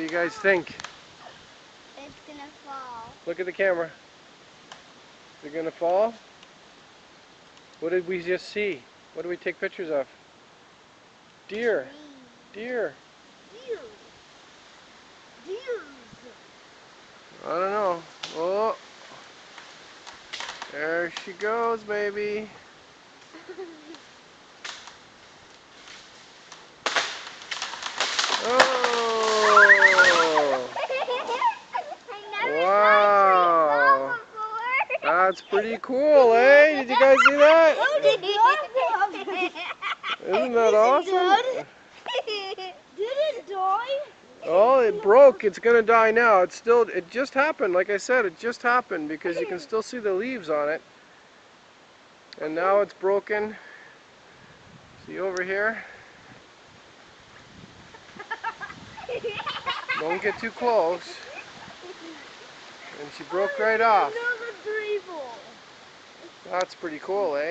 you guys think? It's gonna fall. Look at the camera. Is it gonna fall? What did we just see? What did we take pictures of? Deer. Deer. Deer. Deers. I don't know. Oh. There she goes, baby. Oh! Wow! That's pretty cool, eh? Did you guys see that? Isn't that awesome? Did it die? Oh, it broke. It's gonna die now. It just happened. Like I said, it just happened because you can still see the leaves on it. And now it's broken. See over here? Don't get too close. And she broke right off. That's pretty cool, eh?